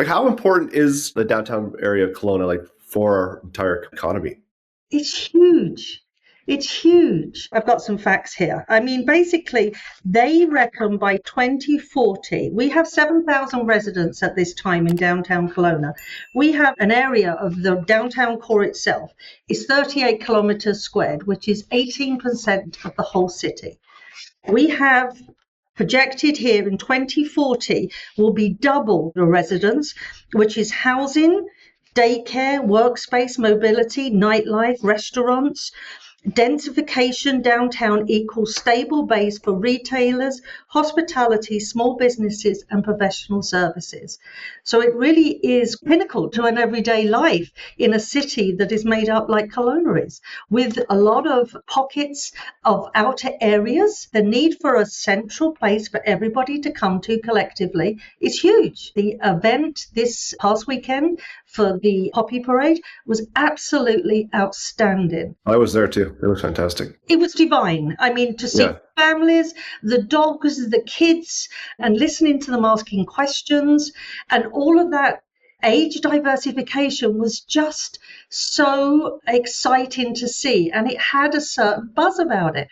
Like, how important is the downtown area of Kelowna, like, for our entire economy? It's huge. It's huge. I've got some facts here. I mean, basically, they reckon by 2040, we have 7,000 residents at this time in downtown Kelowna. We have an area of the downtown core itself is 38 kilometers squared, which is 18% of the whole city. We have projected here in 2040 will be double the residents, which is housing, daycare, workspace, mobility, nightlife, restaurants. Densification downtown equals stable base for retailers, hospitality, small businesses, and professional services. So it really is pinnacle to an everyday life in a city that is made up like Kelowna is, with a lot of pockets of outer areas. The need for a central place for everybody to come to collectively is huge. The event this past weekend for the Poppy Parade was absolutely outstanding. I was there too. It was fantastic. It was divine. I mean, to see families, the dogs, the kids, and listening to them asking questions, and all of that age diversification was just so exciting to see. And it had a certain buzz about it.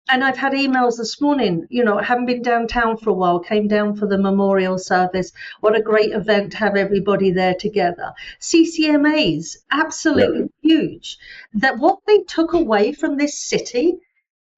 And I've had emails this morning, I haven't been downtown for a while, came down for the memorial service. What a great event to have everybody there together. CCMAs, absolutely huge. That what they took away from this city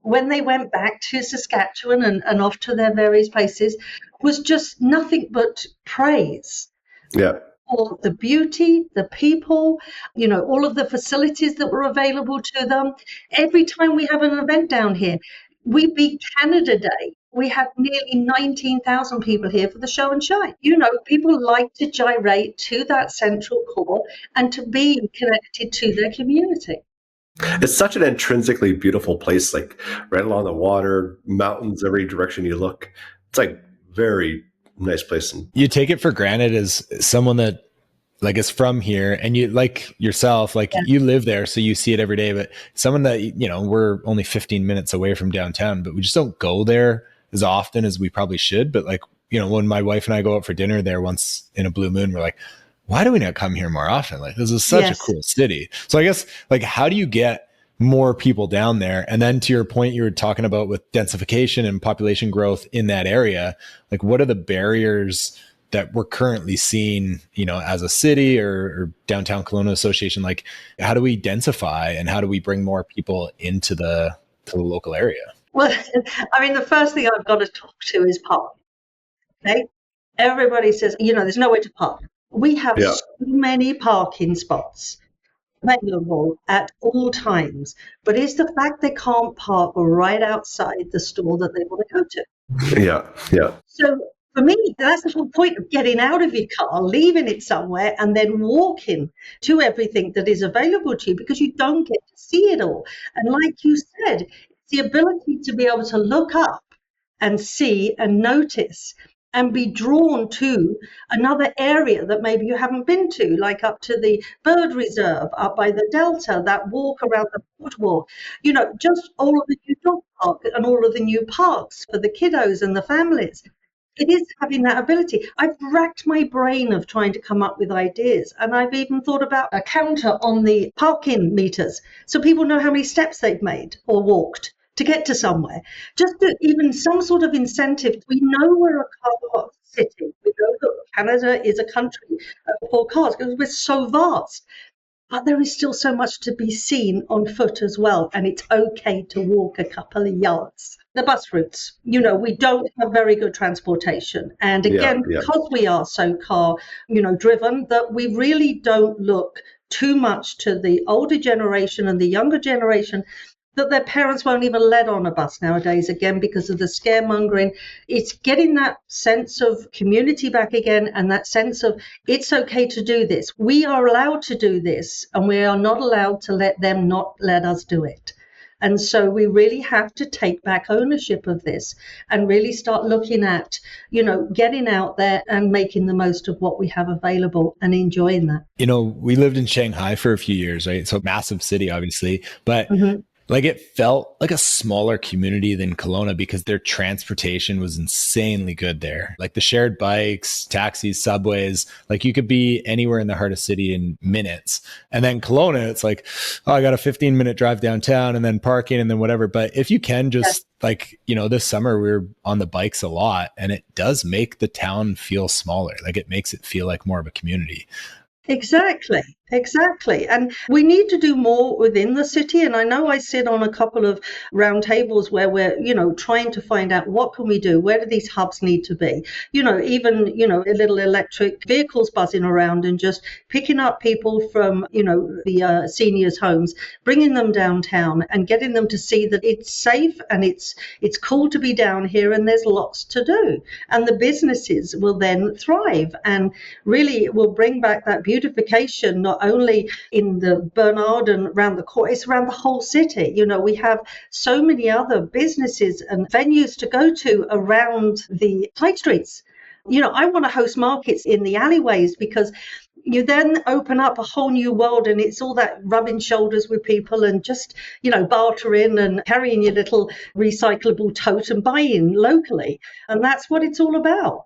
when they went back to Saskatchewan and off to their various places was just nothing but praise. Yeah. For the beauty, the people, all of the facilities that were available to them. Every time we have an event down here, we beat Canada Day. We had nearly 19,000 people here for the show and shine. People like to gyrate to that central core and to be connected to their community. It's such an intrinsically beautiful place, like right along the water, mountains, every direction you look. It's like very nice place. You take it for granted as someone that like is from here, and you like yourself, like you live there, so you see it every day. But someone that, we're only 15 minutes away from downtown, but we just don't go there as often as we probably should. But like, when my wife and I go out for dinner there once in a blue moon, we're like, why do we not come here more often? Like, this is such a cool city. So I guess, like, how do you get more people down there? And then to your point, you were talking about with densification and population growth in that area, like what are the barriers that we're currently seeing, as a city or Downtown Kelowna Association? Like, how do we densify and how do we bring more people into the local area? Well, I mean, the first thing I've got to talk to is parking. Okay. Everybody says, there's nowhere to park. We have so many parking spots available at all times, but it's the fact they can't park right outside the store that they want to go to. Yeah. So for me, that's the whole point of getting out of your car, leaving it somewhere, and then walking to everything that is available to you, because you don't get to see it all. And like you said, it's the ability to be able to look up and see and notice and be drawn to another area that maybe you haven't been to, like up to the bird reserve, up by the Delta, that walk around the boardwalk, just all of the new dog park and all of the new parks for the kiddos and the families. It is having that ability. I've racked my brain of trying to come up with ideas, and I've even thought about a counter on the parking meters so people know how many steps they've made or walked to get to somewhere. Just even some sort of incentive. We know we're a car park city. We know that Canada is a country for cars because we're so vast. But there is still so much to be seen on foot as well, and it's okay to walk a couple of yards. The bus routes, we don't have very good transportation. And again, because we are so car, driven, that we really don't look too much to the older generation and the younger generation, that their parents won't even let on a bus nowadays, again, because of the scaremongering. It's getting that sense of community back again, and that sense of it's okay to do this. We are allowed to do this, and we are not allowed to let them not let us do it. And so we really have to take back ownership of this and really start looking at, getting out there and making the most of what we have available and enjoying that. We lived in Shanghai for a few years, right? So massive city, obviously, but Like it felt like a smaller community than Kelowna because their transportation was insanely good there. Like the shared bikes, taxis, subways, like you could be anywhere in the heart of city in minutes. And then Kelowna, it's like, oh, I got a 15-minute drive downtown and then parking and then whatever. But if you can just like, this summer we were on the bikes a lot and it does make the town feel smaller. Like it makes it feel like more of a community. Exactly. And we need to do more within the city. And I know I sit on a couple of round tables where we're, trying to find out what can we do? Where do these hubs need to be? Even, a little electric vehicles buzzing around and just picking up people from, the seniors' homes, bringing them downtown and getting them to see that it's safe and it's cool to be down here and there's lots to do. And the businesses will then thrive and really it will bring back that beautification, not only in the Bernard and around the court, it's around the whole city. We have so many other businesses and venues to go to around the side streets. I want to host markets in the alleyways because you then open up a whole new world and it's all that rubbing shoulders with people and just, bartering and carrying your little recyclable tote and buying locally. And that's what it's all about.